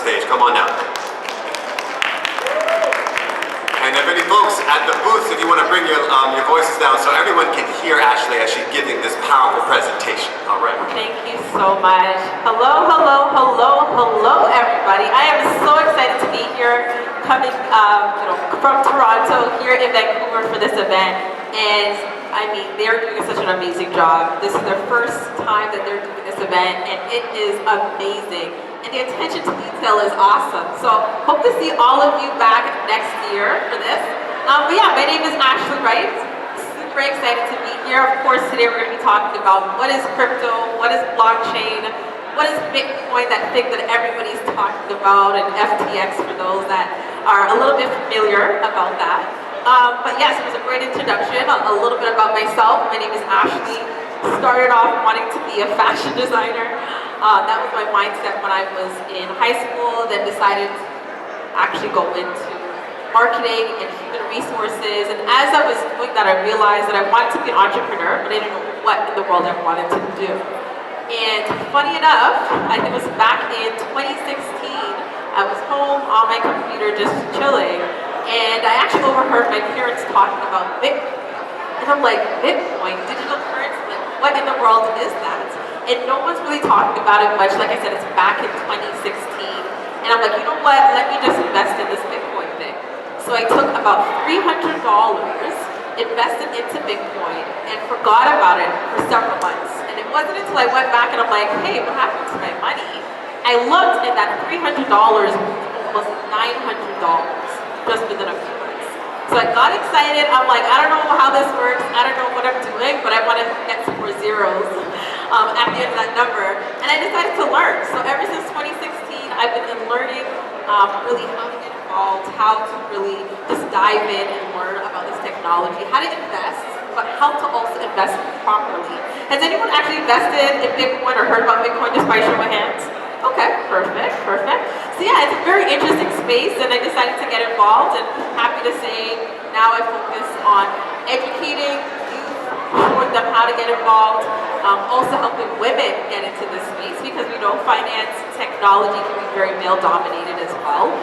stage. Come on down. And if any folks at the booths, if you want to bring your voices down so everyone can hear Ashley as she's giving this powerful presentation. All right. Thank you so much. Hello, hello, hello, hello, everybody. I am so excited to be here, coming from Toronto, here in Vancouver for this event. And I mean, they're doing such an amazing job. This is their first time that they're doing this event, and it is amazing. And the attention to detail is awesome. So hope to see all of you back next year for this. But yeah, my name is Ashley Wright. Super excited to be here. Of course, today we're going to be talking about what is crypto, what is blockchain, what is Bitcoin, that thing that everybody's talking about, and FTX for those that are a little bit familiar about that. But yes, it was a great introduction. A little bit about myself. My name is Ashley. Started off wanting to be a fashion designer. That was my mindset when I was in high school, then decided to actually go into marketing and human resources. And as I was doing that, I realized that I wanted to be an entrepreneur, but I didn't know what in the world I wanted to do. And funny enough, I think it was back in 2016, I was home on my computer just chilling, and I actually overheard my parents talking about Bitcoin. And I'm like, Bitcoin, digital currency, like, what in the world is that? And no one's really talking about it much. Like I said, it's back in 2016. And I'm like, you know what, let me just invest in this Bitcoin thing. So I took about $300, invested into Bitcoin, and forgot about it for several months. And it wasn't until I went back and I'm like, hey, what happened to my money? I looked, and that $300 was almost $900 just within a few months. So I got excited. I'm like, I don't know how this works. I don't know what I'm doing, but I want to get some more zeros at the end of that number. And I decided to learn. So ever since 2016, I've been learning really how to get involved, how to really just dive in and learn about this technology, how to invest, but how to also invest properly. Has anyone actually invested in Bitcoin or heard about Bitcoin just by show of hands? Okay, perfect, perfect. So yeah, it's a very interesting space, and I decided to get involved, and happy to say now I focus on educating youth, showing them how to get involved, also helping women get into this space, because we know finance, technology can be very male dominated as well.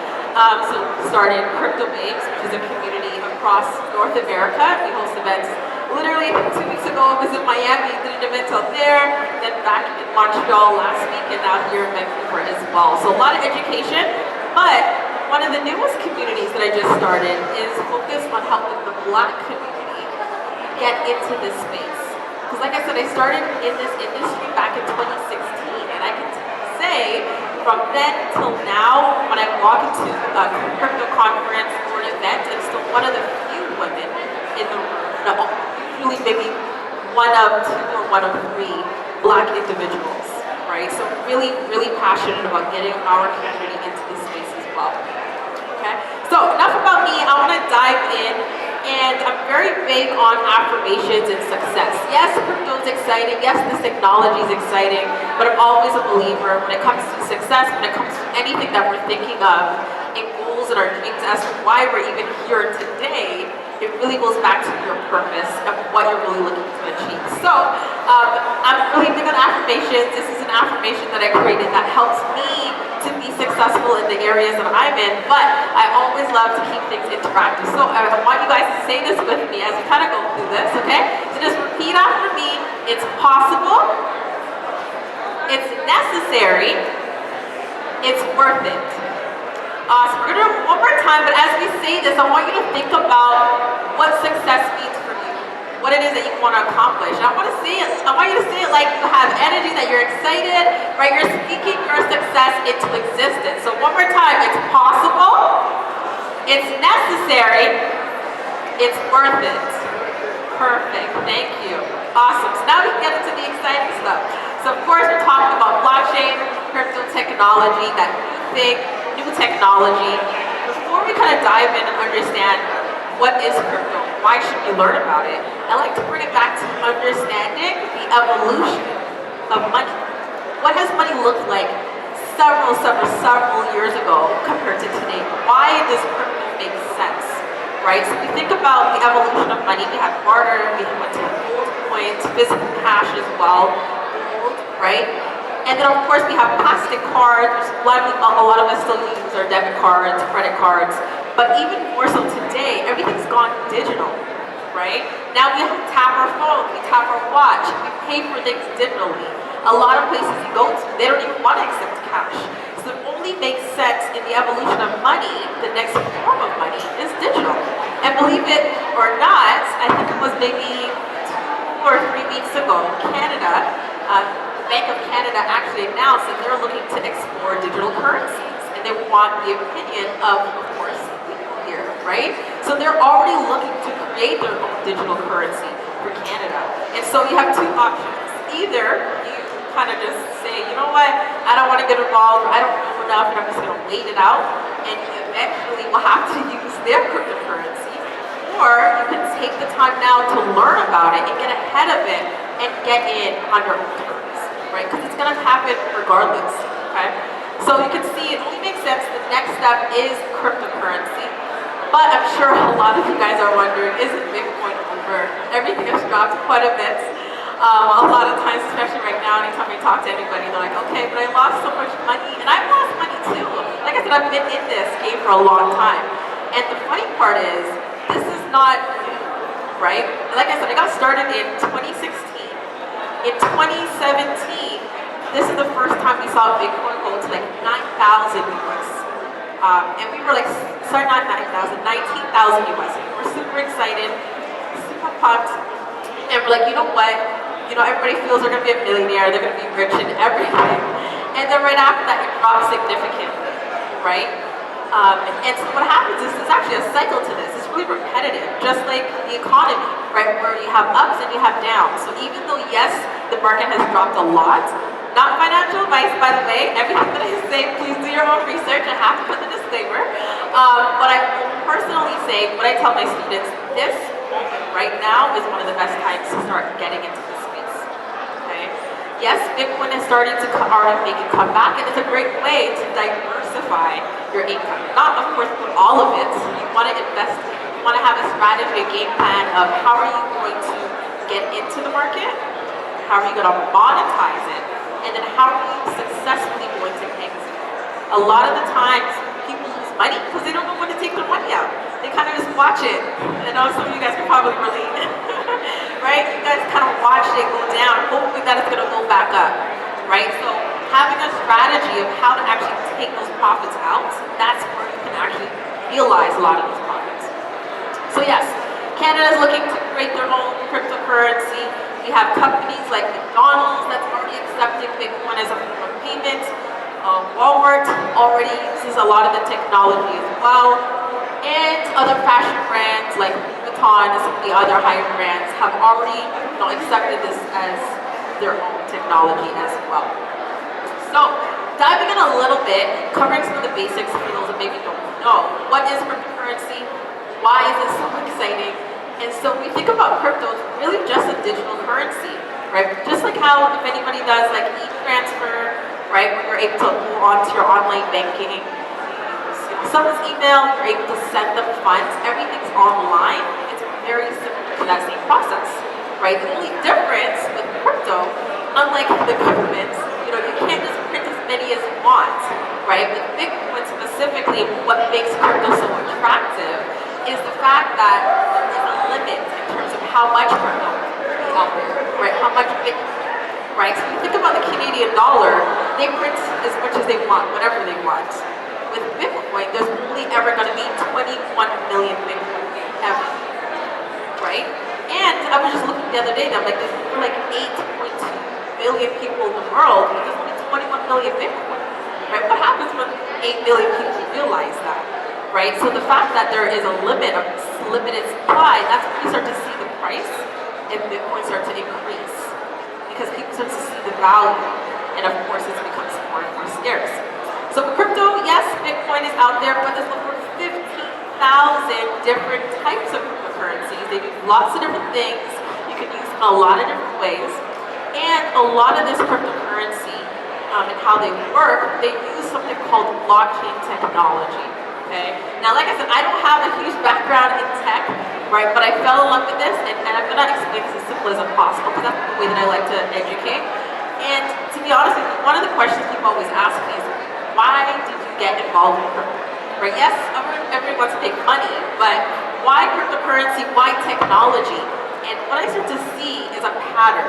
So started Crypto Babes, which is a community across North America. We host events. Literally, I think 2 weeks ago, I was in Miami, did an event out there, then back in Montreal last week, and now here in Vancouver as well. So a lot of education, but one of the newest communities that I just started is focused on helping the Black community get into this space. Because like I said, I started in this industry back in 2016, and I can say from then till now, when I walk into a crypto conference or an event, I'm still one of the few women in the room. Usually maybe one of two or one of three Black individuals, right? So really, really passionate about getting our community into this space as well. Okay, so enough about me. I want to dive in, and I'm very big on affirmations and success. Yes, crypto is exciting. Yes, this technology is exciting, but I'm always a believer when it comes to success, when it comes to anything that we're thinking of, and goals and our dreams as to why we're even here today. It really goes back to your purpose and what you're really looking to achieve. So, I'm really big on affirmations. This is an affirmation that I created that helps me to be successful in the areas that I'm in, but I always love to keep things interactive. So I want you guys to say this with me as we kind of go through this, okay? So just repeat after me. It's possible, it's necessary, it's worth it. Awesome. We're going to do it one more time, but as we say this, I want you to think about what success means for you, what it is that you want to accomplish. And I want you to say it like you have energy, that you're excited, right? You're speaking your success into existence. So one more time, it's possible, it's necessary, it's worth it. Perfect. Thank you. Awesome. So now we can get into the exciting stuff. So of course, we're talking about blockchain, crypto technology, that new thing, new technology. Before we kind of dive in and understand what is crypto, why should we learn about it, I like to bring it back to understanding the evolution of money. What has money looked like several years ago compared to today? Why does crypto make sense, right? So we think about the evolution of money. We had barter, we went to gold coins, physical cash as well, gold, right? And then of course we have plastic cards. A lot of us still use our debit cards, credit cards, but even more so today, everything's gone digital, right? Now we have to tap our phone, we tap our watch, we pay for things digitally. A lot of places you go to, they don't even want to accept cash. So it only makes sense in the evolution of money, the next form of money is digital. And believe it or not, I think it was maybe 2 or 3 weeks ago, Canada, Bank of Canada actually announced that they're looking to explore digital currencies. And they want the opinion of course, people here, right? So they're already looking to create their own digital currency for Canada. And so you have two options. Either you kind of just say, you know what, I don't want to get involved, I don't know enough, and I'm just going to wait it out, and eventually we'll have to use their cryptocurrency. Or you can take the time now to learn about it and get ahead of it and get in on your own terms, right? Because it's going to happen regardless, okay? So you can see it only makes sense. The next step is cryptocurrency. But I'm sure a lot of you guys are wondering, isn't Bitcoin over? Everything has dropped quite a bit. A lot of times, especially right now, anytime I talk to anybody, they're like, okay, but I lost so much money. And I've lost money too. Like I said, I've been in this game for a long time. And the funny part is, this is not new, right? Like I said, I got started in 2016. In 2017, this is the first time we saw Bitcoin go to like 9,000 US. And we were like, sorry, not 9,000, 19,000 US. We're super excited, super pumped. And we're like, you know what? You know, everybody feels they're gonna be a millionaire, they're gonna be rich and everything. And then right after that, it drops significantly, right? And so what happens is there's actually a cycle to this. It's really repetitive, just like the economy, right? Where you have ups and you have downs. So even though, yes, the market has dropped a lot, not financial advice, by the way, everything that I say, please do your own research. I have to put the disclaimer. But I will personally say, what I tell my students, this moment right now is one of the best times to start getting into this space, okay? Yes, Bitcoin is starting to already make a comeback, and it's a great way to diversify your income. Not, of course, put all of it. You want to invest, you want to have a strategy, a game plan of how are you going to get into the market, how are you going to monetize it, and then how are you successfully going to exit. A lot of the times, people lose money because they don't know when to take their money out. They kind of just watch it. I know some of you guys can probably relate, right? You guys kind of watch it go down, hoping that it's going to go back up, right? So having a strategy of how to actually take those profits out, that's where you can actually realize a lot of those profits. So yes, Canada is looking to create their own cryptocurrency. We have companies like McDonald's that's already accepting Bitcoin as a form of payment. Walmart already uses a lot of the technology as well. And other fashion brands like Louis Vuitton and some of the other higher brands have already accepted this as their own technology as well. So, diving in a little bit, covering some of the basics for those that maybe don't know. What is cryptocurrency? Why is it so exciting? And so when we think about crypto, it's really just a digital currency, right? Just like how if anybody does like e-transfer, right, where you're able to go onto your online banking, someone's email, you're able to send them funds, everything's online. It's very similar to that same process, right? The only difference with crypto, unlike the government, you can't just print as many as you want, right? With Bitcoin specifically, what makes crypto so attractive is the fact that there is a limit in terms of how much crypto is out there, right? How much Bitcoin, right? So when you think about the Canadian dollar, they print as much as they want, whatever they want. With Bitcoin, there's only ever going to be 21 million Bitcoin ever, right? And I was just looking the other day, and I'm like, there's like 8.2 billion people in the world, but there's only 21 million Bitcoin, right? What happens when 8 billion people realize that, right? So the fact that there is a limit, a limited supply, that's when you start to see the price and Bitcoin start to increase because people start to see the value, and of course it becomes more and more scarce. So crypto, yes, Bitcoin is out there, but there's over 15,000 different types of cryptocurrencies. They do lots of different things. You can use them in a lot of different ways. And a lot of this cryptocurrency and how they work, they use something called blockchain technology, okay? Now, like I said, I don't have a huge background in tech, right? But I fell in love with this, and I'm gonna explain this as simple as possible, because that's the way that I like to educate. And to be honest with you, one of the questions people always ask me is, why did you get involved in crypto? Right? Yes, everyone wants to make money, but why cryptocurrency? Why technology? And what I start to see is a pattern,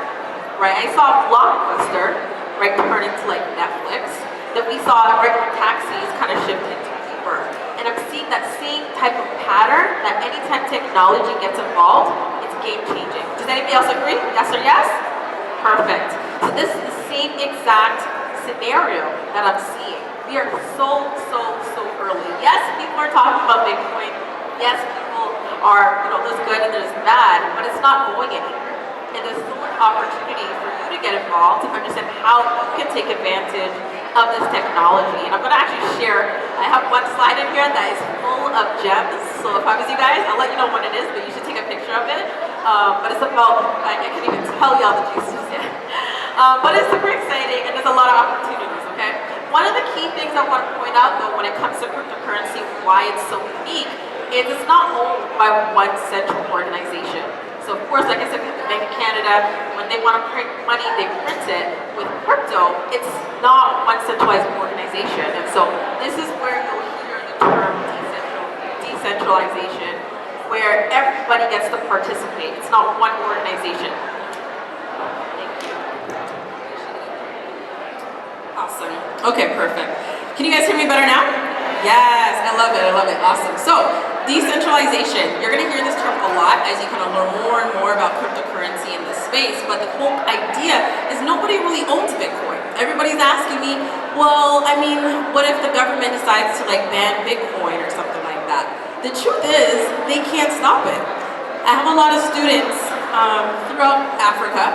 right? I saw Blockbuster, right, turn into like Netflix. That we saw regular taxis kind of shift into Uber. And I'm seeing that same type of pattern that anytime technology gets involved, it's game changing. Does anybody else agree? Yes or yes? Perfect. So this is the same exact scenario that I'm seeing. We are so early. Yes, people are talking about Bitcoin. Yes, people are, there's good and there's bad, but it's not going anywhere. And there's so much opportunity for you to get involved to understand how you can take advantage of this technology. And I'm gonna actually share, I have one slide in here that is full of gems. So if I was you guys, I'll let you know what it is, but you should take a picture of it. But it's about, I can't even tell you all the juices yet. But it's super exciting and there's a lot of opportunities, okay? One of the key things I want to point out though when it comes to cryptocurrency, why it's so unique, is it's not owned by one central organization. So of course, like I said, we have the Bank of Canada, when they want to print money, they print it. With crypto, it's not one centralized organization. And so this is where you'll hear the term decentralization, where everybody gets to participate. It's not one organization. Awesome. Okay, perfect. Can you guys hear me better now? Yes, I love it, awesome. So, decentralization, you're gonna hear this term a lot as you kind of learn more and more about cryptocurrency in this space, but the whole idea is nobody really owns Bitcoin. Everybody's asking me, well, I mean, what if the government decides to like ban Bitcoin or something like that? The truth is, they can't stop it. I have a lot of students throughout Africa,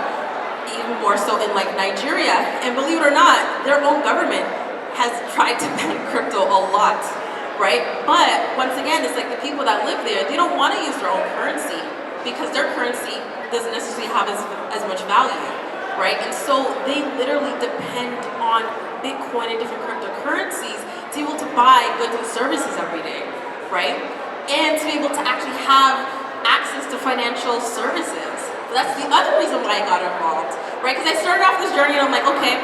even more so in like Nigeria, and believe it or not, their own government has tried to ban crypto a lot, right? But once again, it's like the people that live there, they don't want to use their own currency because their currency doesn't necessarily have as much value, right? And so they literally depend on Bitcoin and different cryptocurrencies to be able to buy goods and services every day, right? And to be able to actually have access to financial services. So that's the other reason why I got involved, right? Because I started off this journey and I'm like, okay,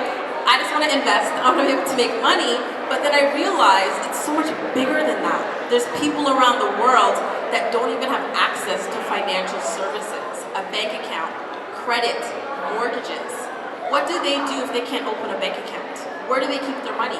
I just want to invest, I want to be able to make money, but then I realized it's so much bigger than that. There's people around the world that don't even have access to financial services, a bank account, credit, mortgages. What do they do if they can't open a bank account? Where do they keep their money,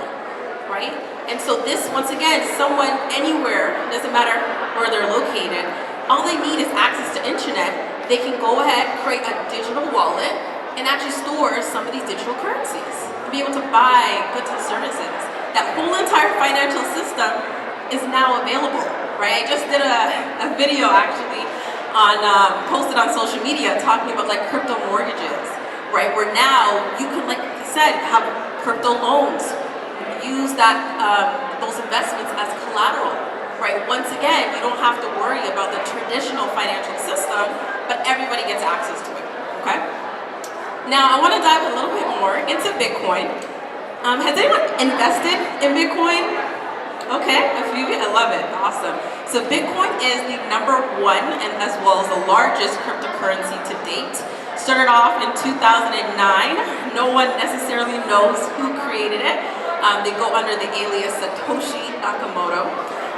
right? And so this, once again, someone anywhere, doesn't matter where they're located, all they need is access to internet. They can go ahead, create a digital wallet, and actually store some of these digital currencies. Be able to buy goods and services. That whole entire financial system is now available, right? I just did a video actually on posted on social media talking about like crypto mortgages, right? Where now you can, like I said, have crypto loans, use that those investments as collateral, right? Once again, you don't have to worry about the traditional financial system, but everybody gets access to it, okay? Now, I want to dive a little bit more into Bitcoin. Has anyone invested in Bitcoin? Okay, a few, I love it, awesome. So Bitcoin is the #1 and as well as the largest cryptocurrency to date. Started off in 2009. No one necessarily knows who created it. They go under the alias Satoshi Nakamoto.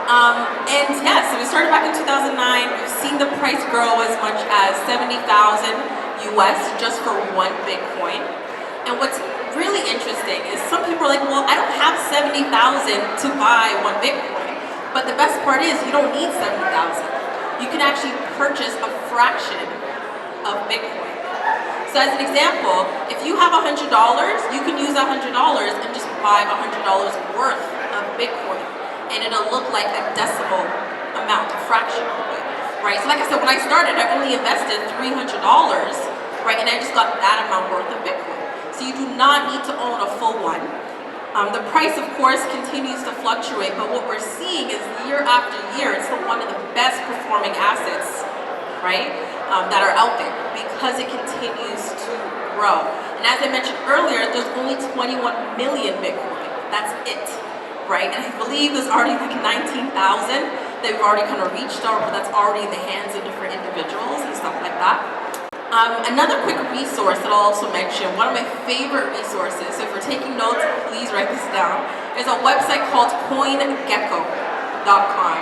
And yeah, so we started back in 2009. We've seen the price grow as much as 70,000 US just for one Bitcoin. And what's really interesting is some people are like, well, I don't have 70,000 to buy one Bitcoin. But the best part is you don't need 70,000. You can actually purchase a fraction of Bitcoin. So as an example, if you have $100, you can use $100 and just buy $100 worth of Bitcoin. And it'll look like a decimal amount, a fraction of it. Right, so like I said, when I started, I only invested $300, right, and I just got that amount worth of Bitcoin. So you do not need to own a full one. The price, of course, continues to fluctuate, but what we're seeing is year after year, it's one of the best performing assets, right, that are out there because it continues to grow. And as I mentioned earlier, there's only 21 million Bitcoin. That's it, right? And I believe there's already like 19,000 that we've already kind of reached, or that's already in the hands of different individuals and stuff like that. Another quick resource that I'll also mention, one of my favorite resources, so if you're taking notes, please write this down, is a website called CoinGecko.com.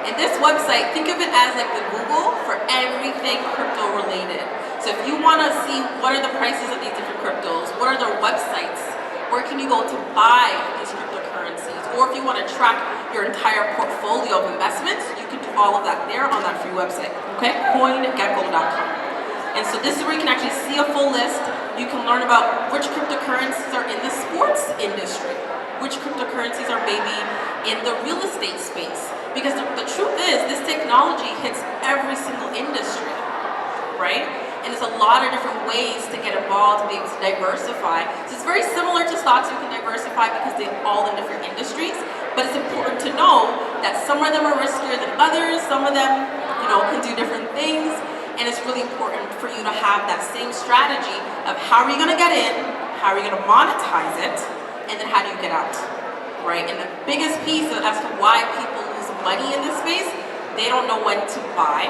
And this website, think of it as like the Google for everything crypto related. So if you want to see what are the prices of these different cryptos, what are their websites, where can you go to buy these cryptocurrencies, or if you want to track your entire portfolio of investments, you can do all of that there on that free website, okay? CoinGecko.com. And so this is where you can actually see a full list. You can learn about which cryptocurrencies are in the sports industry, which cryptocurrencies are maybe in the real estate space. Because the truth is, this technology hits every single industry, right? And there's a lot of different ways to get involved, to be able to diversify. So it's very similar to stocks. You can diversify because they're all in different industries. But it's important to know that some of them are riskier than others. Some of them, can do different things. And it's really important for you to have that same strategy of how are you going to get in, how are you going to monetize it, and then how do you get out, right? And the biggest piece as to why people lose money in this space, they don't know when to buy,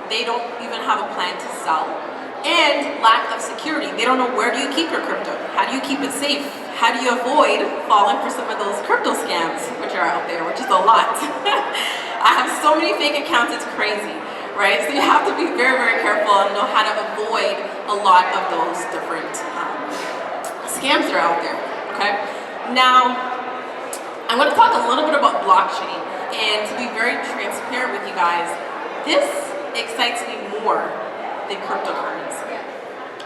they don't even have a plan to sell, and lack of security. They don't know where do you keep your crypto, how do you keep it safe, how do you avoid falling for some of those crypto scams, which are out there, which is a lot. I have so many fake accounts, it's crazy. Right? So you have to be very, very careful and know how to avoid a lot of those different scams that are out there, okay? Now, I'm going to talk a little bit about blockchain, and to be very transparent with you guys, this excites me more than cryptocurrency.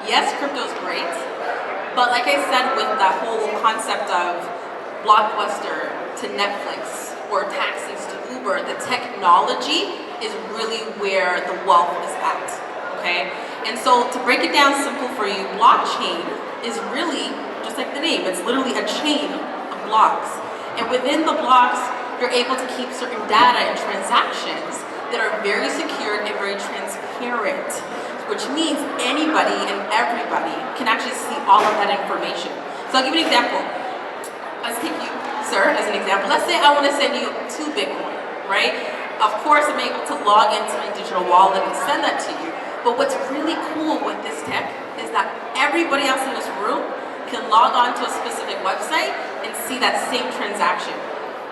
Yes, crypto is great, but like I said with that whole concept of Blockbuster to Netflix or taxis to Uber, the technology is really where the wealth is at, okay? And so to break it down simple for you, blockchain is really, just like the name, it's literally a chain of blocks. And within the blocks, you're able to keep certain data and transactions that are very secure and very transparent, which means anybody and everybody can actually see all of that information. So I'll give you an example. Let's take you, sir, as an example. Let's say I want to send you 2 Bitcoin, right? Of course, I'm able to log into my digital wallet and send that to you. But what's really cool with this tech is that everybody else in this room can log on to a specific website and see that same transaction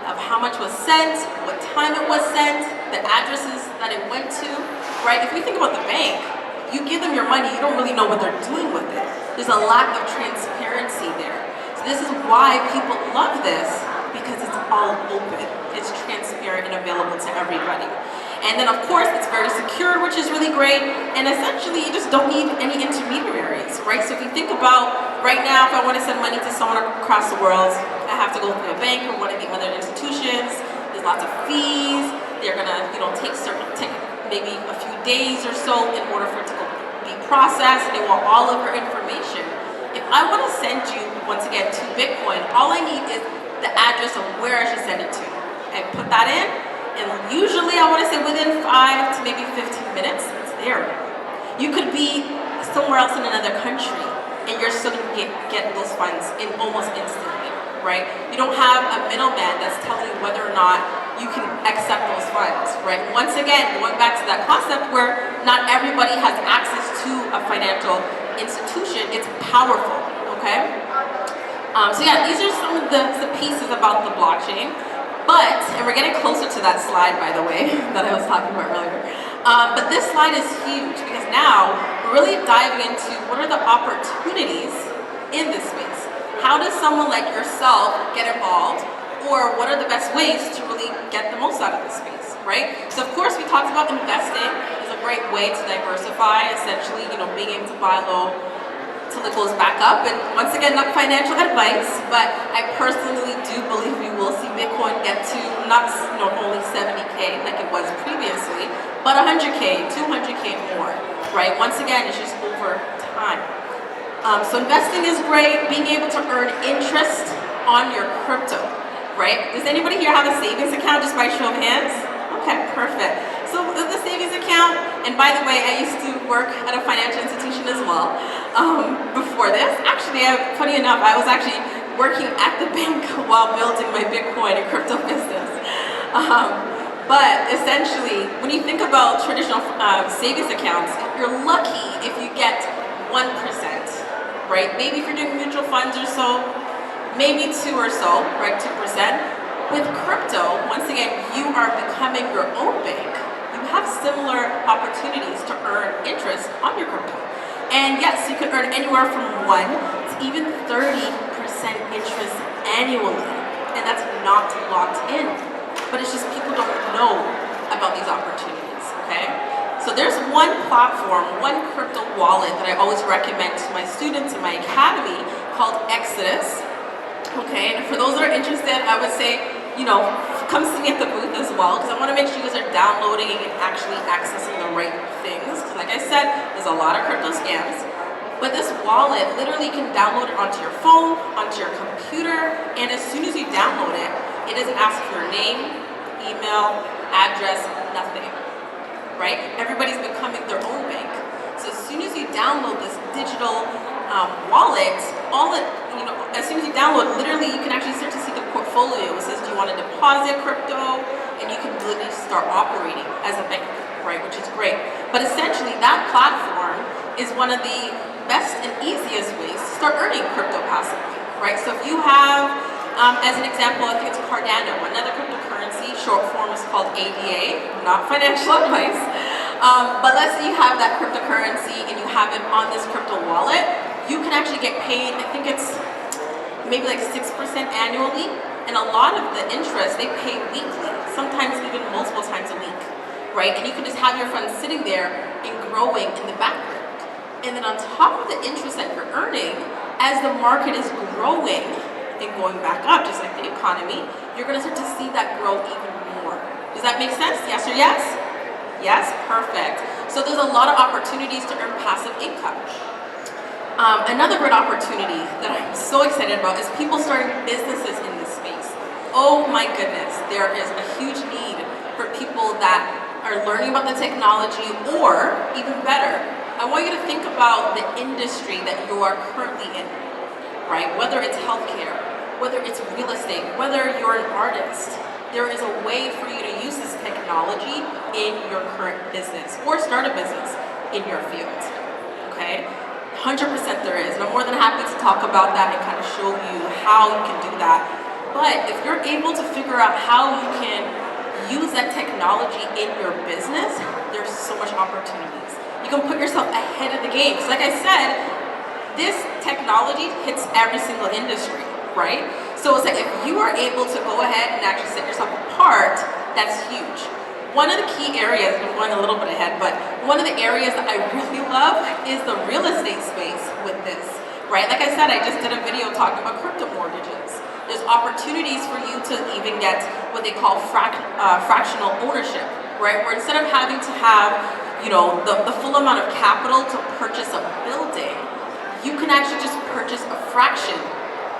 of how much was sent, what time it was sent, the addresses that it went to, right? If we think about the bank, you give them your money, you don't really know what they're doing with it. There's a lack of transparency there. So this is why people love this, because it's all open. It's transparent and available to everybody. And then of course it's very secure, which is really great. And essentially you just don't need any intermediaries, right? So if you think about right now, if I want to send money to someone across the world, I have to go through a bank or one of the other institutions. There's lots of fees. They're gonna, take maybe a few days or so in order for it to be processed. They want all of your information. If I want to send you, once again, 2 Bitcoin, all I need is the address of where I should send it to. I put that in, and usually I want to say within 5 to maybe 15 minutes, it's there. You could be somewhere else in another country, and you're still going to get those funds in almost instantly, right? You don't have a middleman that's telling you whether or not you can accept those funds, right? Once again, going back to that concept where not everybody has access to a financial institution, it's powerful, okay? So yeah, these are some of the pieces about the blockchain. But, and we're getting closer to that slide, by the way, that I was talking about earlier. But this slide is huge because now we're really diving into what are the opportunities in this space. How does someone like yourself get involved, or what are the best ways to really get the most out of this space, right? So of course we talked about investing is a great way to diversify, essentially, being able to buy low till it goes back up. And once again, not financial advice, but I personally do believe we will see Bitcoin get to not only 70K like it was previously, but 100K, 200K more, right? Once again, it's just over time. So investing is great, being able to earn interest on your crypto, right? Does anybody here have a savings account, just by show of hands? Okay, perfect. So the savings account, and by the way, I used to work at a financial institution as well before this. Actually, funny enough, I was actually working at the bank while building my Bitcoin and crypto business. But essentially, when you think about traditional savings accounts, you're lucky if you get 1%, right? Maybe if you're doing mutual funds or so, maybe 2 or so, right? 2%. With crypto, once again, you are becoming your own bank. You have similar opportunities to earn interest on your crypto. And yes, you can earn anywhere from 1 to even 30% interest annually. And that's not locked in. But it's just people don't know about these opportunities, okay? So there's one platform, one crypto wallet that I always recommend to my students in my academy called Exodus, okay? And for those that are interested, I would say, come see me at the booth as well, because I want to make sure you guys are downloading and actually accessing the right things. Because like I said, there's a lot of crypto scams. But this wallet, literally you can download it onto your phone, onto your computer, and as soon as you download it, it doesn't ask for your name, email, address, nothing, right? Everybody's becoming their own bank. So as soon as you download this digital wallet, as soon as you download, literally you can actually start to see the portfolio. It says, do you want to deposit crypto? And you can literally start operating as a bank, right? Which is great. But essentially that platform is one of the best and easiest ways to start earning crypto passively, right? So if you have, as an example, I think it's Cardano, another cryptocurrency, short form is called ADA, not financial advice. But let's say you have that cryptocurrency and you have it on this crypto wallet, you can actually get paid, I think it's maybe like 6% annually, and a lot of the interest they pay weekly, sometimes even multiple times a week, right? And you can just have your funds sitting there and growing in the background. And then on top of the interest that you're earning, as the market is growing and going back up, just like the economy, you're gonna start to see that grow even more. Does that make sense? Yes or yes? Yes, perfect. So there's a lot of opportunities to earn passive income. Another great opportunity that I'm so excited about is people starting businesses in this space. Oh my goodness, there is a huge need for people that are learning about the technology, or even better, I want you to think about the industry that you are currently in, right? Whether it's healthcare, whether it's real estate, whether you're an artist, there is a way for you to use this technology in your current business or start a business in your field, okay? 100% there is, and I'm more than happy to talk about that and kind of show you how you can do that. But if you're able to figure out how you can use that technology in your business, there's so much opportunities. You can put yourself ahead of the game. Because like I said, this technology hits every single industry, right? So it's like if you are able to go ahead and actually set yourself apart, that's huge. One of the key areas, I'm going a little bit ahead, but one of the areas that I really love is the real estate space with this, right? Like I said, I just did a video talking about crypto mortgages. There's opportunities for you to even get what they call fractional ownership, right? Where instead of having to have the full amount of capital to purchase a building, you can actually just purchase a fraction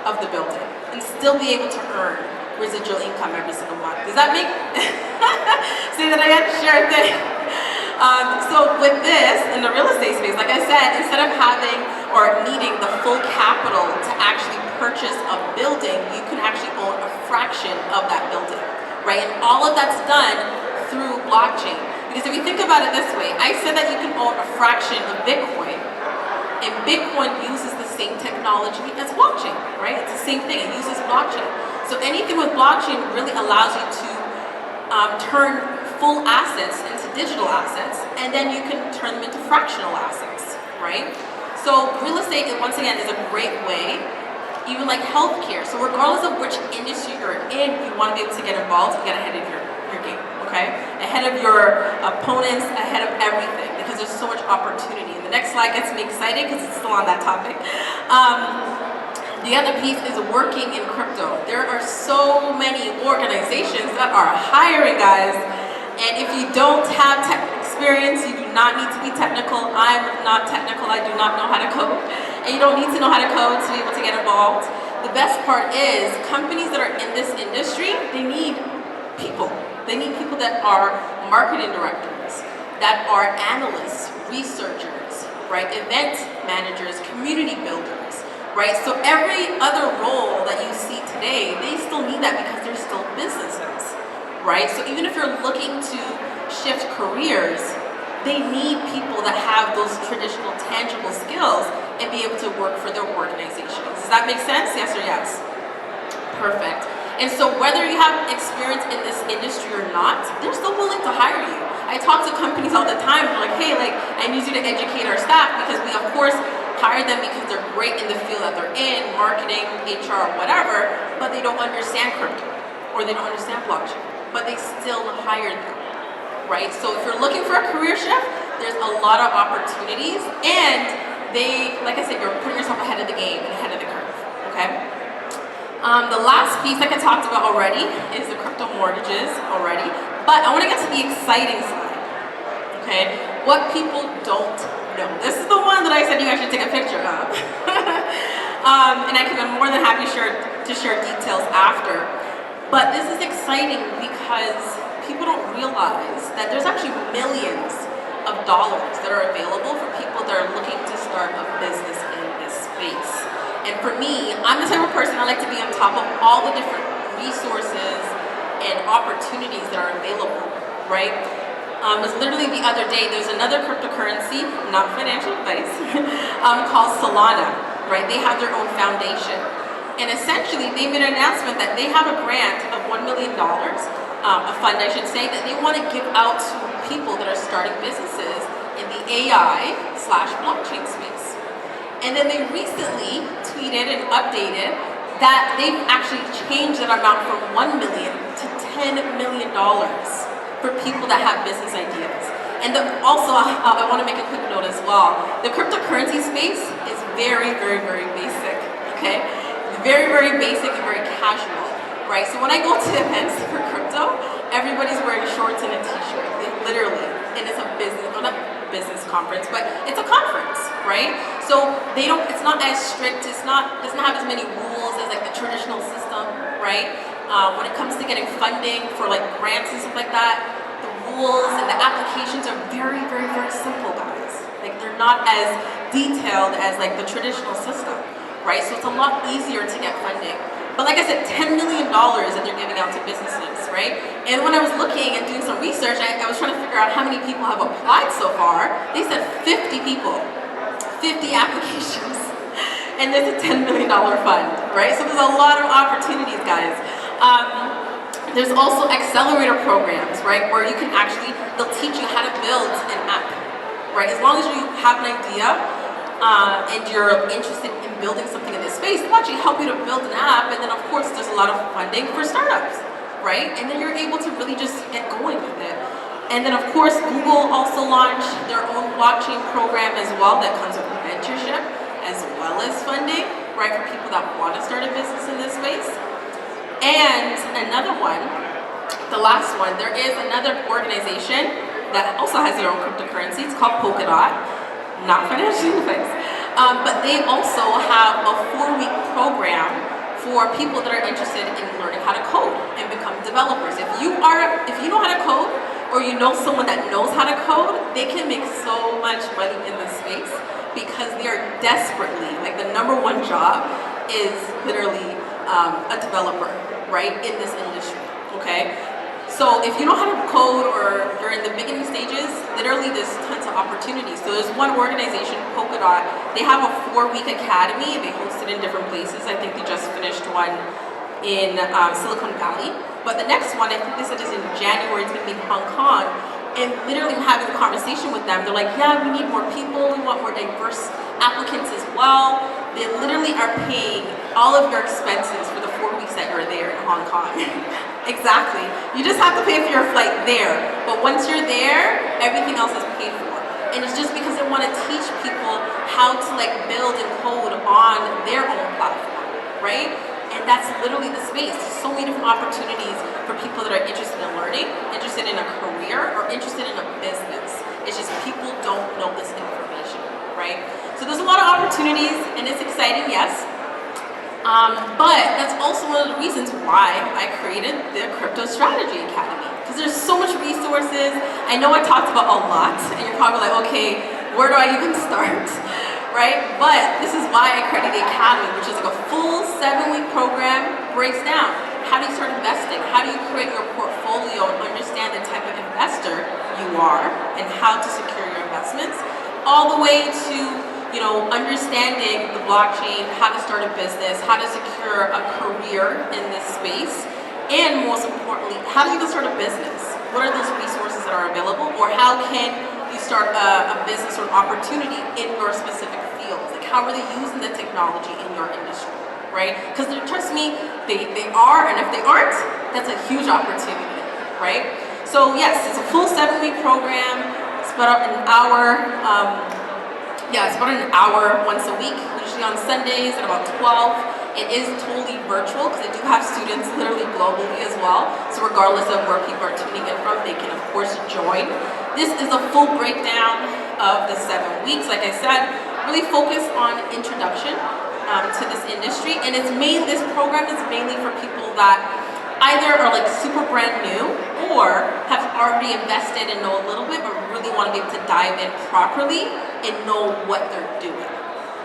of the building and still be able to earn residual income every single month. Does that make say that again? Sure thing. So with this, in the real estate space, like I said, instead of having or needing the full capital to actually purchase a building, you can actually own a fraction of that building, right? And all of that's done through blockchain. Because if you think about it this way, I said that you can own a fraction of Bitcoin, and Bitcoin uses the same technology as blockchain, right? It's the same thing, it uses blockchain. So anything with blockchain really allows you to turn full assets into digital assets, and then you can turn them into fractional assets, right? So real estate, once again, is a great way, even like healthcare. So regardless of which industry you're in, you want to be able to get involved, get ahead of your game, okay? Ahead of your opponents, ahead of everything, because there's so much opportunity. And the next slide gets me excited because it's still on that topic. The other piece is working in crypto. There are so many organizations that are hiring, guys. And if you don't have tech experience, you do not need to be technical. I'm not technical, I do not know how to code. And you don't need to know how to code to be able to get involved. The best part is companies that are in this industry, they need people. They need people that are marketing directors, that are analysts, researchers, right? Event managers, community builders, right? So every other role that you see today, they still need that because they're still businesses, right? So even if you're looking to shift careers, they need people that have those traditional tangible skills and be able to work for their organizations. Does that make sense? Yes or yes? Perfect. And so whether you have experience in this industry or not, they're still willing to hire you. I talk to companies all the time, like, hey, like, I need you to educate our staff because we, of course, hire them because they're great in the field that they're in, marketing, HR, whatever, but they don't understand crypto or they don't understand blockchain, but they still hire them, right? So if you're looking for a career shift, there's a lot of opportunities, and they, like I said, you're putting yourself ahead of the game and ahead of the curve, okay? The last piece, like I talked about already, is the crypto mortgages already, but I want to get to the exciting side, okay? What people don't know. This is the one that I said you guys should take a picture of. And I'm more than happy to share details after. But this is exciting because people don't realize that there's actually millions of dollars that are available for people that are looking to start a business in this space. And for me, I'm the type of person I like to be on top of all the different resources and opportunities that are available, right? It was literally the other day, there's another cryptocurrency, not financial advice, called Solana, right? They have their own foundation. And essentially, they made an announcement that they have a grant of $1 million, a fund I should say, that they want to give out to people that are starting businesses in the AI/blockchain space. And then they recently tweeted and updated that they've actually changed that amount from $1 million to $10 million for people that have business ideas. And also, I want to make a quick note as well. The cryptocurrency space is very, very, very basic, okay? Very, very basic and very casual, right? So when I go to events for crypto, everybody's wearing shorts and a t-shirt, literally. And it's a business, well, not business conference, but it's a conference, right? So it's not as strict, doesn't have as many rules as like the traditional system, right? When it comes to getting funding for like grants and stuff like that, the rules and the applications are very, very, very simple, guys. Like they're not as detailed as like the traditional system, right? So it's a lot easier to get funding. But like I said, $10 million that they're giving out to businesses, right? And when I was looking and doing some research, I was trying to figure out how many people have applied so far. They said 50 people, 50 applications, and there's a $10 million fund, right? So there's a lot of opportunities, guys. There's also accelerator programs, right? Where you can they'll teach you how to build an app, right? As long as you have an idea, and you're interested in building something in this space, they'll actually help you to build an app, and then of course there's a lot of funding for startups, right? And then you're able to really just get going with it. And then of course Google also launched their own blockchain program as well that comes with mentorship as well as funding, right, for people that want to start a business in this space. And another one, the last one, there is another organization that also has their own cryptocurrency. It's called Polkadot. Not financial advice, but they also have a 4-week program for people that are interested in learning how to code and become developers. If you know how to code, or you know someone that knows how to code, they can make so much money in this space because they are desperately, like the #1 job is literally a developer, right, in this industry, okay? So if you know how to code or you're in the beginning stages, literally there's tons of opportunities. So there's one organization, Polkadot, they have a 4-week academy. They host it in different places. I think they just finished one in Silicon Valley. But the next one, I think they said is in January, it's gonna be in Hong Kong. And literally I'm having a conversation with them. They're like, yeah, we need more people. We want more diverse applicants as well. They literally are paying all of your expenses for the 4 weeks that you're there in Hong Kong. Exactly. You just have to pay for your flight there. But once you're there, everything else is paid for. And it's just because they want to teach people how to like build and code on their own platform, right? And that's literally the space. There's so many different opportunities for people that are interested in learning, interested in a career, or interested in a business. It's just people don't know this information, right? So there's a lot of opportunities, and it's exciting, yes. But that's also one of the reasons why I created the Crypto Strategy Academy. Because there's so much resources. I know I talked about a lot, and you're probably like, okay, where do I even start? Right? But this is why I created the Academy, which is like a full 7-week program, breaks down how do you start investing, how do you create your portfolio, portfolio and understand the type of investor you are and how to secure your investments, all the way to understanding the blockchain, how to start a business, how to secure a career in this space, and most importantly, how do you even start a business? What are those resources that are available, or how can you start a business or an opportunity in your specific fields? Like, how are they using the technology in your industry, right? Because trust me, they are, and if they aren't, that's a huge opportunity, right? So yes, it's a full 7-week program. It's about an hour. It's about an hour once a week, usually on Sundays at about 12. It is totally virtual because I do have students literally globally as well. So regardless of where people are tuning in from, they can of course join. This is a full breakdown of the 7 weeks. Like I said, really focused on introduction to this industry. And this program is mainly for people that either are like super brand new or have already invested and know a little bit, but really want to be able to dive in properly and know what they're doing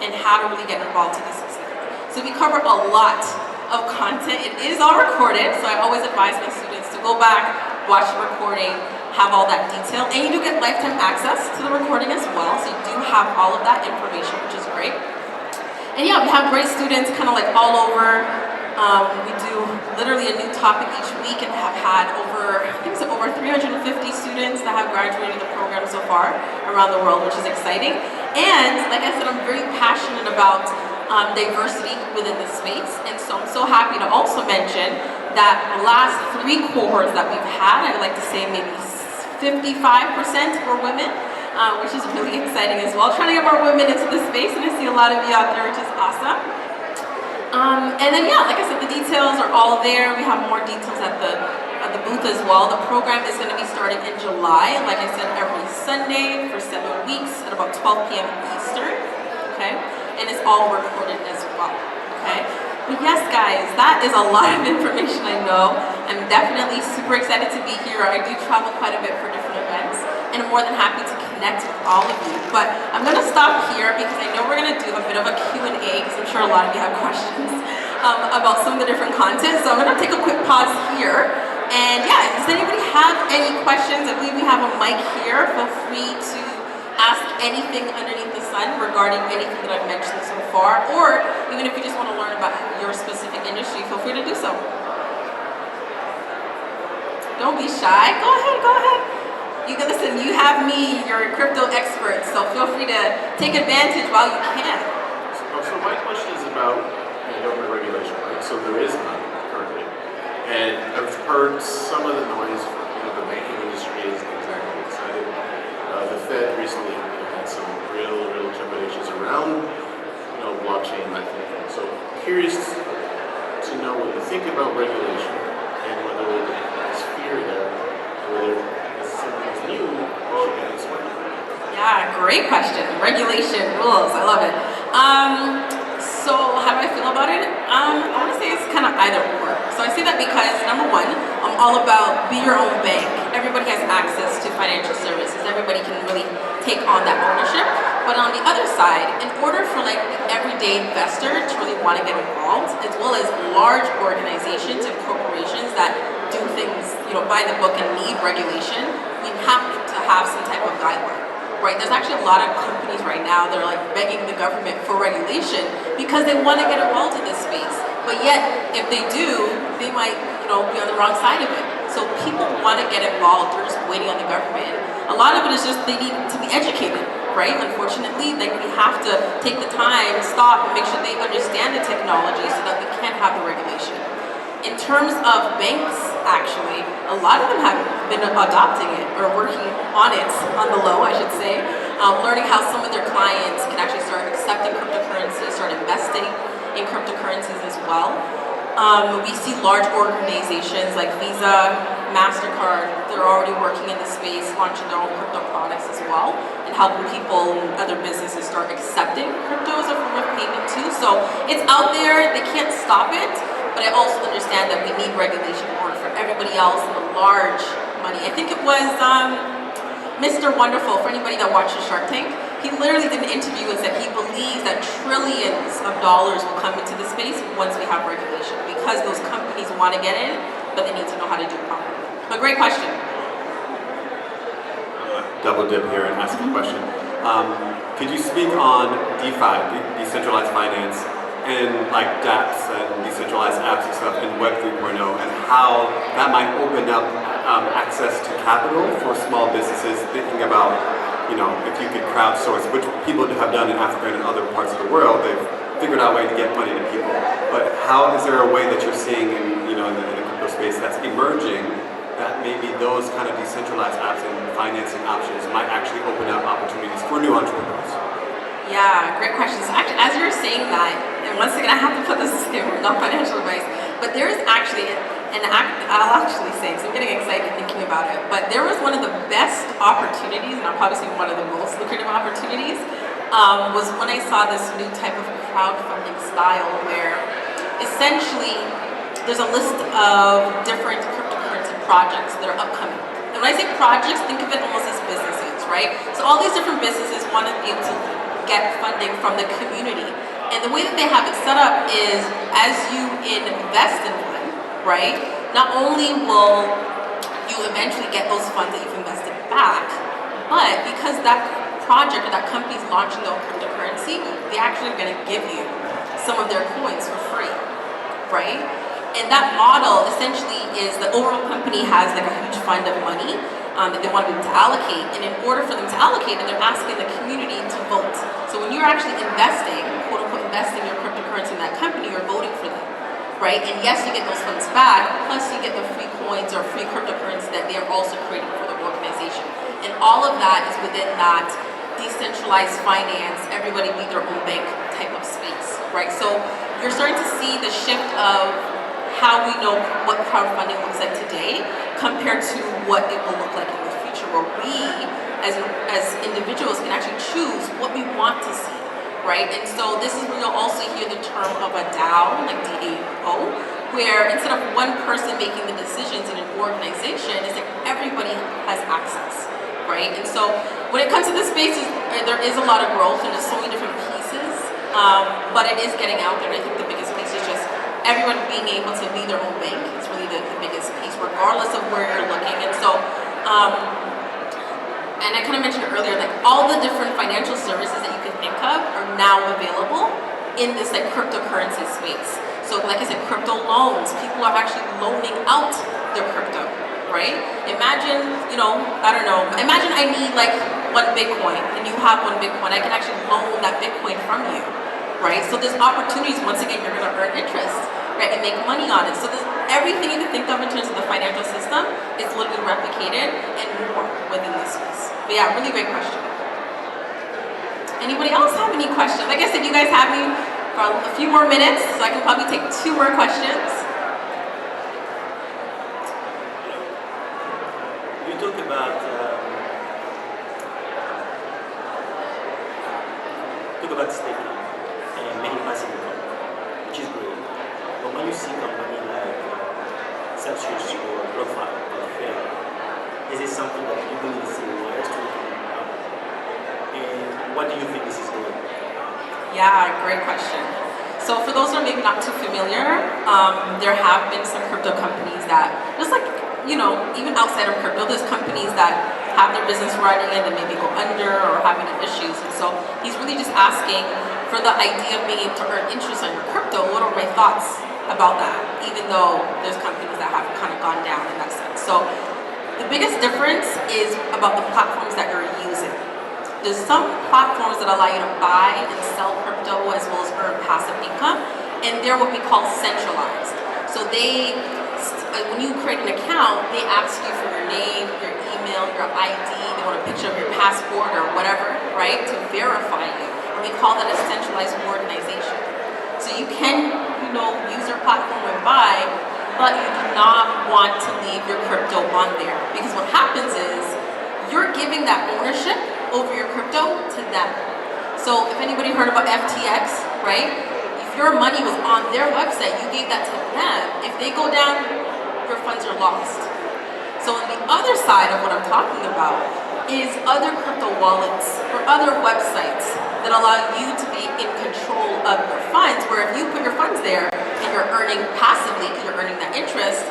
and how to really get involved to the system. So we cover a lot of content. It is all recorded, so I always advise my students to go back, watch the recording, have all that detail, and you do get lifetime access to the recording as well, so you do have all of that information, which is great. And yeah, we have great students kind of like all over. We do literally a new topic each week and have had over 350 students that have graduated the program so far around the world, which is exciting. And like I said, I'm very passionate about diversity within the space. And so I'm so happy to also mention that the last 3 cohorts that we've had, I'd like to say maybe 55% were women, which is really exciting as well. Trying to get more women into the space, and I see a lot of you out there, which is awesome. And then yeah, like I said, the details are all there. We have more details at the booth as well. The program is going to be starting in July, like I said, every Sunday for 7 weeks at about 12 p.m. Eastern, okay? And it's all recorded as well, okay? But yes, guys, that is a lot of information, I know. I'm definitely super excited to be here. I do travel quite a bit for different events, and I'm more than happy to connect with all of you. But I'm going to stop here because I know we're going to do a bit of a Q&A, because I'm sure a lot of you have questions about some of the different content. So I'm going to take a quick pause here. And yeah, does anybody have any questions? I believe we have a mic here. Feel free to ask anything underneath the sun regarding anything that I've mentioned so far, or even if you just want to learn about your specific industry, feel free to do so. Don't be shy. Go ahead. You can listen. You have me. You're a crypto expert, so feel free to take advantage while you can. So my question is about government regulation, right? So there is none currently, and I've heard some of the noise from the banking industry isn't exactly excited. The Fed recently had some real trepidations around blockchain and that kind of thing. So curious to know what you think about regulation and whether there's fear there, whether it's something that's new or should get some. Yeah, great question. Regulation, rules, I love it. So how do I feel about it? I want to say it's kind of either or. So I say that because, number one, I'm all about be your own bank. Everybody has access to financial services. Everybody can really take on that ownership. But on the other side, in order for like the everyday investor to really want to get involved, as well as large organizations and corporations that do things, by the book and need regulation, we have to have some type of guideline. Right, there's actually a lot of companies right now that are like begging the government for regulation because they want to get involved in this space. But yet, if they do, they might, be on the wrong side of it. So people want to get involved. They're just waiting on the government. A lot of it is just they need to be educated, right? Unfortunately, we have to take the time, stop, and make sure they understand the technology so that we can have the regulation. In terms of banks, actually, a lot of them have been adopting it or working on it, on the low, I should say, learning how some of their clients can actually start accepting cryptocurrencies, start investing in cryptocurrencies as well. We see large organizations like Visa, MasterCard, they're already working in the space, launching their own crypto products as well, and helping people and other businesses start accepting crypto as a form of payment too. So it's out there, they can't stop it. But I also understand that we need regulation in order for everybody else in the large money. I think it was Mr. Wonderful, for anybody that watches Shark Tank, he literally did an interview and said he believes that trillions of dollars will come into the space once we have regulation because those companies want to get in, but they need to know how to do it properly. But great question. Double dip here and ask a question. Could you speak on DeFi, decentralized finance, and like dApps and decentralized apps and stuff in Web 3.0, and how that might open up access to capital for small businesses, thinking about, if you could crowdsource, which people have done in Africa and other parts of the world, they've figured out a way to get money to people. But how is there a way that you're seeing in the crypto space that's emerging that maybe those kind of decentralized apps and financing options might actually open up opportunities for new entrepreneurs? Yeah, great question. So actually, as you're saying that, and once again, I have to put this disclaimer, not financial advice, but there is actually, I'll actually say, because I'm getting excited thinking about it, but there was one of the best opportunities, and I'll probably say one of the most lucrative opportunities, was when I saw this new type of crowdfunding style where essentially there's a list of different cryptocurrency projects that are upcoming. And when I say projects, think of it almost as businesses, right? So all these different businesses want to be able to get funding from the community. And the way that they have it set up is as you invest in one, right, not only will you eventually get those funds that you've invested back, but because that project or that company is launching their cryptocurrency, they actually are going to give you some of their coins for free, right? And that model essentially is the overall company has like a huge fund of money that they want them to allocate, and in order for them to allocate it, they're asking the community to vote. So when you're actually investing, quote unquote, investing your cryptocurrency in that company, you're voting for them, right? And yes, you get those funds back, plus you get the free coins or free cryptocurrency that they are also creating for the organization. And all of that is within that decentralized finance, everybody be their own bank type of space, right? So you're starting to see the shift of how we know what crowdfunding looks like today compared to what it will look like in the future, where we as individuals can actually choose what we want to see, right? And so this is where you'll also hear the term of a DAO, like DAO, where instead of one person making the decisions in an organization, it's like everybody has access, right? And so when it comes to this space, there is a lot of growth and there's so many different pieces, but it is getting out there, and I think the biggest piece is just everyone being able to be their own bank is really the biggest piece, regardless of where you're looking. And so, and I kind of mentioned earlier, like all the different financial services that you can think of are now available in this like cryptocurrency space. So like I said, crypto loans, people are actually loaning out their crypto, right? Imagine, imagine I need like one Bitcoin and you have one Bitcoin, I can actually loan that Bitcoin from you. Right? So there's opportunities, once again, you're going to earn interest, right, and make money on it. So there's everything you can think of in terms of the financial system is literally replicated and more within this space. But yeah, really great question. Anybody else have any questions? Like I said, you guys have me for a few more minutes, so I can probably take 2 more questions. You talk about staking and making passive income, which is great. But when you see company like Celsius or BlockFi or Fair, is it something that you really see wires to happen? And what do you think this is doing? Yeah, great question. So for those who are maybe not too familiar, there have been some crypto companies that, just like, even outside of crypto, there's companies that have their business running and then maybe go under or having issues. And so he's really just asking for the idea of being able to earn interest on your crypto. What are my thoughts about that? Even though there's companies that have kind of gone down in that sense. So the biggest difference is about the platforms that you're using. There's some platforms that allow you to buy and sell crypto as well as earn passive income, and they're what we call centralized. So when you create an account, they ask you for your name, your email, your ID, they want a picture of your passport or whatever, right, to verify you. And we call that a centralized organization. So you can, use their platform and buy, but you do not want to leave your crypto on there. Because what happens is, you're giving that ownership over your crypto to them. So if anybody heard about FTX, right? If your money was on their website, you gave that to them. If they go down, your funds are lost. So on the other side of what I'm talking about is other crypto wallets or other websites that allow you to be in control of your funds, where if you put your funds there and you're earning passively because you're earning that interest,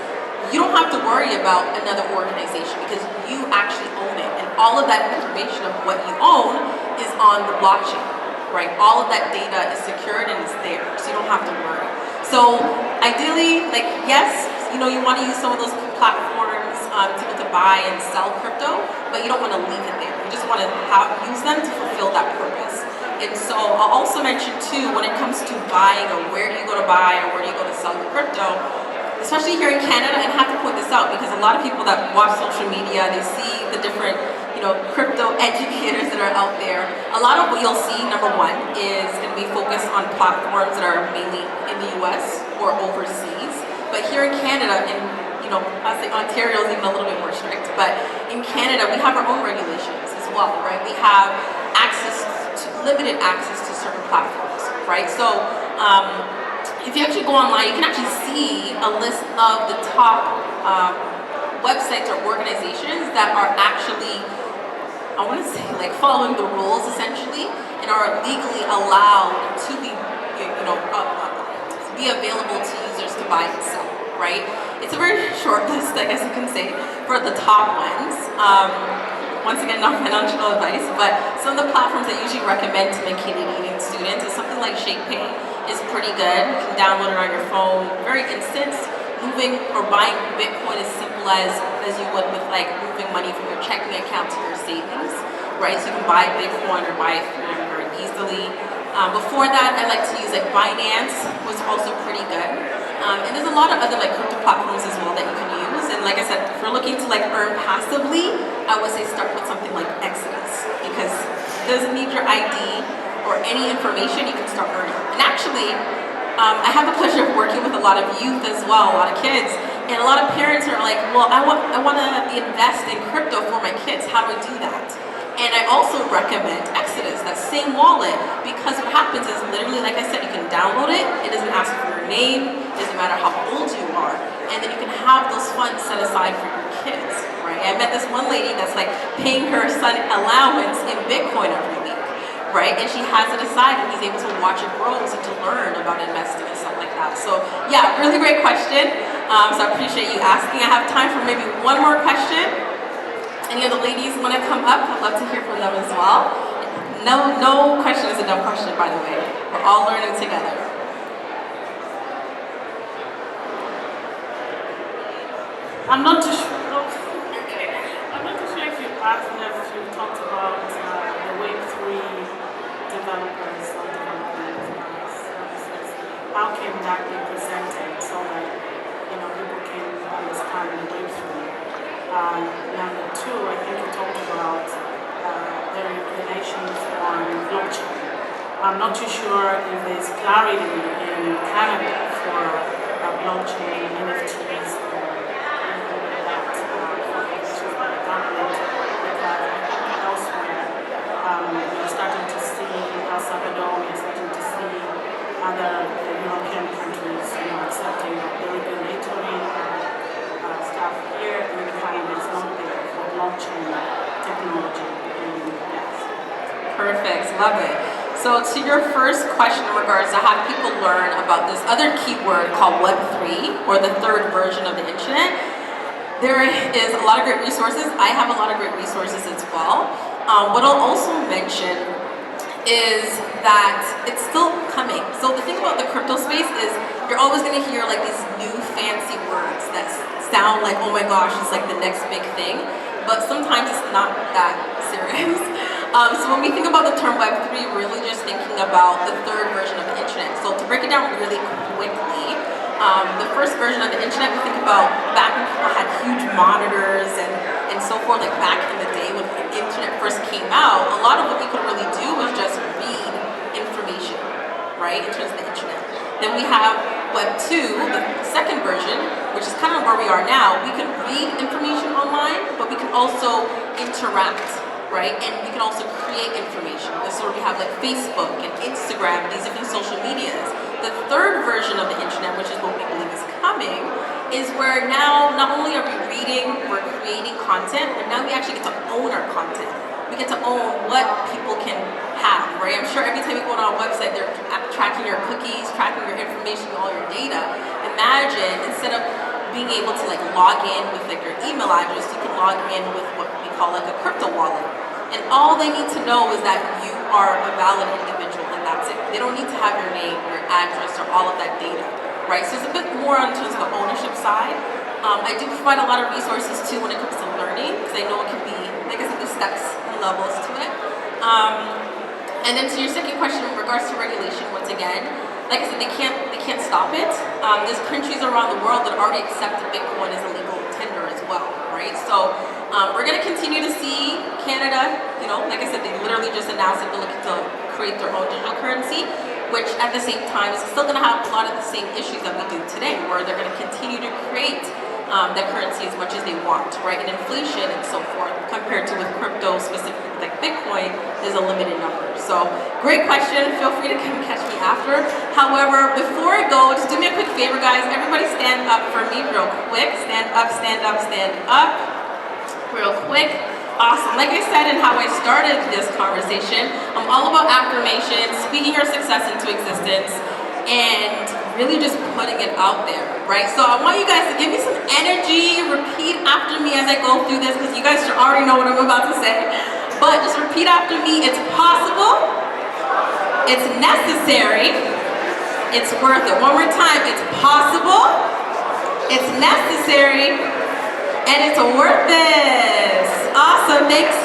you don't have to worry about another organization because you actually own it. And all of that information of what you own is on the blockchain, right? All of that data is secured and is there, so you don't have to worry. So ideally, like, yes, you know, you want to use some of those platforms to buy and sell crypto, but you don't want to leave it there. You just want to use them to fulfill that purpose. And so I'll also mention too, when it comes to buying or where do you go to buy or where do you go to sell your crypto, especially here in Canada, and I have to point this out because a lot of people that watch social media, they see the different, you know, crypto educators that are out there. A lot of what you'll see, number one, is going to be focused on platforms that are mainly in the US or overseas. But here in Canada, and you know, I say Ontario is even a little bit more strict, but in Canada, we have our own regulations as well, right? We have limited access to certain platforms, right? So if you actually go online, you can actually see a list of the top websites or organizations that are actually, I want to say, like following the rules essentially, and are legally allowed to be, you know, be available to users to buy and sell, right? It's a very short list, I guess you can say, for the top ones. Once again, not financial advice, but some of the platforms I usually recommend to my Canadian students is something like ShakePay is pretty good. You can download it on your phone, very instant. Moving or buying Bitcoin as simple as you would with like moving money from your checking account to your savings, right? So you can buy Bitcoin or buy Ethereum very easily. Before that, I like to use like Binance, was also pretty good. And there's a lot of other like crypto platforms as well that you can use. And like I said, if you're looking to like earn passively, I would say start with something like Exodus because it doesn't need your ID or any information, you can start earning. And actually, I have the pleasure of working with a lot of youth as well, a lot of kids, and a lot of parents are like, well, I want to invest in crypto for my kids. How do I do that? And I also recommend Exodus, that same wallet, because what happens is literally, like I said, you can download it. It doesn't ask for your name. It doesn't matter how old you are. And then you can have those funds set aside for your kids, right? I met this one lady that's like paying her son allowance in Bitcoin every week, right? And she has it aside and he's able to watch it grow so to learn about investing and stuff like that. So yeah, really great question. So I appreciate you asking. I have time for maybe one more question. Any of the ladies want to come up? I'd love to hear from them as well. No question is a dumb question, by the way. We're all learning together. I'm not too sure. Okay. I'm not too sure if you talked about the Web3 developers or development services. How can that be presented so that people can understand the Web3? Number two, I think you talked about the regulations on blockchain. I'm not too sure if there's clarity in Canada for blockchain, NFTs, or anything like that for issues by the government, because I think elsewhere we're starting to see El Salvador, we're starting to see other European countries accepting the regulatory stuff here in Canada is not there for blockchain technology in the US. Perfect, love it. So to your first question in regards to how people learn about this other keyword called Web3, or the third version of the internet, there is a lot of great resources. I have a lot of great resources as well. What I'll also mention is that it's still coming. So the thing about the crypto space is you're always going to hear like these new fancy words that sound like, oh my gosh, it's like the next big thing. But sometimes it's not that serious. So when we think about the term Web3, we're really just thinking about the third version of the internet. So to break it down really quickly, the first version of the internet, we think about back when people had huge monitors and so forth, like back in the day when the internet first came out, a lot of what we could really do was just read information, right, in terms of the internet. Then we have Web 2, the second version, which is kind of where we are now. We can read information online, but we can also interact, right? And we can also create information. This is where we have like Facebook and Instagram, these different social medias. The third version of the internet, which is what we believe is coming, is where now not only are we reading, we're creating content, but now we actually get to own our content. We get to own what people can have, right? I'm sure every time you go on our website, they're tracking your cookies, tracking your information, all your data. Imagine instead of being able to like log in with like your email address. You can log in with what we call like a crypto wallet. And all they need to know is that you are a valid individual, and that's it. They don't need to have your name, your address, or all of that data, right? So it's a bit more on terms of the ownership side. I do provide a lot of resources too when it comes to learning, because I know it can be, like I said, there's steps and levels to it. And then to your second question in regards to regulation, once again, like I said, they can't stop it. There's countries around the world that already accept Bitcoin as a legal tender as well, right? So we're going to continue to see Canada, you know, like I said, they literally just announced that they're looking to create their own digital currency, which at the same time is still going to have a lot of the same issues that we do today, where they're going to continue to create that currency as much as they want, right? And inflation and so forth, compared to with crypto, specifically like Bitcoin, there's a limited number. So, great question. Feel free to come catch me after. However, before I go, just do me a quick favor, guys. Everybody stand up for me real quick. Stand up, stand up, stand up. Real quick. Awesome. Like I said and how I started this conversation, I'm all about affirmation, speaking your success into existence, and really just putting it out there, right? So I want you guys to give me some energy, repeat after me as I go through this, because you guys should already know what I'm about to say. But just repeat after me. It's possible, it's necessary, it's worth it. One more time. It's possible, it's necessary, and it's worth this. Awesome. Thanks,